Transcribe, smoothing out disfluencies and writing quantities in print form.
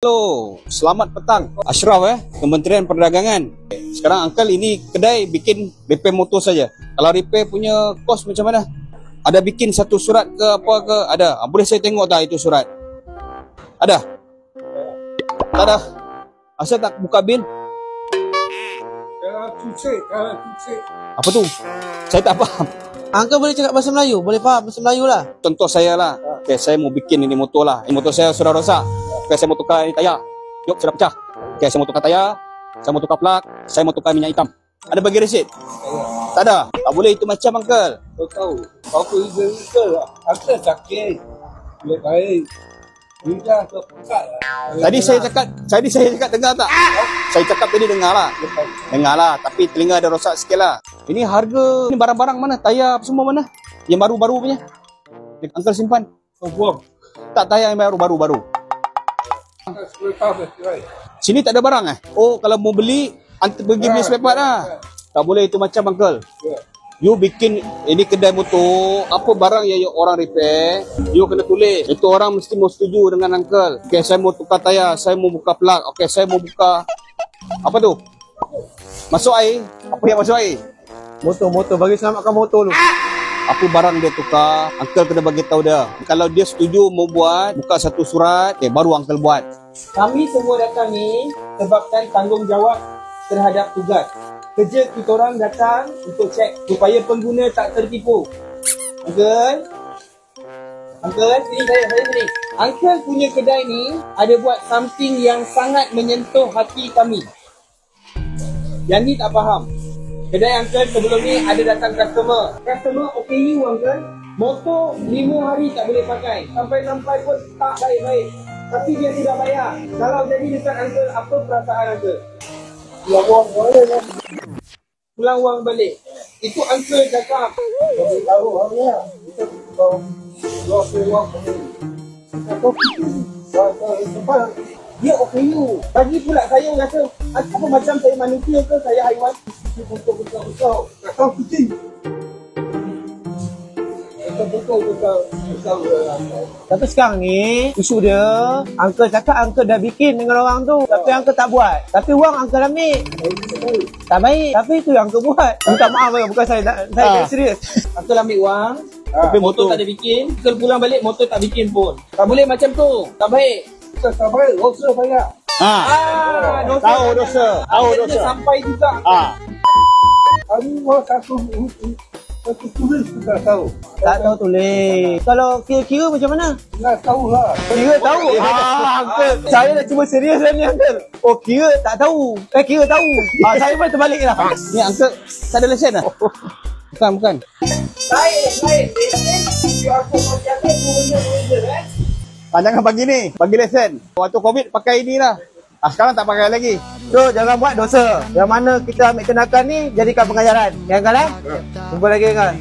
Hello, selamat petang. Ashraf Kementerian Perdagangan. Sekarang Uncle ini kedai bikin repair motor saja. Kalau repair punya kos macam mana? Ada bikin satu surat ke apa ke? Ada. Boleh saya tengok tak itu surat? Ada? Tak ada. Asal tak buka bil? Apa tu? Saya tak faham. Uncle boleh cakap bahasa Melayu? Boleh faham bahasa Melayu lah. Contoh saya lah. Okay, saya mau bikin ini motor lah. Ini motor saya sudah rosak. Okay, saya mau tukar ini tayar. Yuk, sudah pecah. Okay, saya mau tukar tayar. Saya mau tukar plug. Saya mau tukar minyak hitam. Ada bagi resit? Tak ada. Tak boleh itu macam Uncle. Kau tahu, apa itu lah. Aku sakit. Boleh baik. Lidah tu pekat lah. Tadi saya cakap dengar tak? Saya cakap tadi dengar lah. Dengar lah. Tapi telinga ada rosak sikit lah. Ini harga, ini barang-barang mana? Tayar semua mana? Yang baru-baru punya. Uncle simpan. Kau buang. Tak tayar yang baru-baru. 10 tahun dah. Sini tak ada barang Oh, kalau mau beli, pergi beli spare part lah. Tak boleh itu macam Uncle. You bikin ini kedai motor, apa barang yang orang repair, you kena tulis. Itu orang mesti mau setuju dengan Uncle. Okay, saya mau tukar tayar, saya mau buka plug. Okay, saya mau buka, apa tu? Masuk air. Apa yang masuk air? Motor bagi selamatkan motor lu. Apa barang dia tukar, Uncle kena bagi tahu dia. Kalau dia setuju mau buat, buka satu surat, baru Uncle buat. Kami semua datang ni sebabkan tanggungjawab terhadap tugas. Kerja kita orang datang untuk cek supaya pengguna tak tertipu. Uncle, sini saya sini. Uncle punya kedai ni ada buat something yang sangat menyentuh hati kami. Yang ni tak faham. Kedai Uncle sebelum ni ada datang customer. Customer OKU Uncle. Motor 5 hari tak boleh pakai. Sampai pun tak baik-baik. Tapi dia tidak bayar. Kalau jadi dekat Uncle, apa perasaan Uncle? Ya buang boleh lah. Pulang wang balik. Itu Uncle cakap. Kau tahu apa ya? Kita kau dosa wang boleh. Kau sempat. Dia OKU. Bagi pula saya rasa apa macam saya manusia ke saya haiwan? Betul. Kau kucing. Betul. Tapi sekarang ni, isu dia, Uncle cakap Uncle dah bikin dengan orang tu. Tapi Uncle tak buat. Tapi wang Uncle ambil. Tak baik. Tapi itu yang Uncle buat. Minta maaf, bukan saya tak serius. Uncle ambil wang. Tapi Motor tak ada bikin. Uncle pulang balik motor tak bikin pun. Tak boleh macam tu. Tak baik. Kita tak baik. Dosa banyak. Tahu dosa. Akhirnya sampai juga. Kami mau satu tulis kita tahu. Tak tahu tulis. Kalau kira-kira macam mana? Nak tahu lah. Kira tahu. Uncle. Saya dah cuma serius lah ni, Uncle. Oh, kira tak tahu. Kira tahu. Saya pun terbalik lah. Ni Uncle, tak ada lesen lah? Bukan. Baik. Aku mau jaga benda Jangan bagi ni, bagi lesen. Waktu COVID pakai ni lah. Sekarang tak pakai lagi. So, jangan buat dosa. Yang mana kita ambil tindakan ni, jadikan pengajaran. Ya, Uncle? Jumpa lagi, Uncle.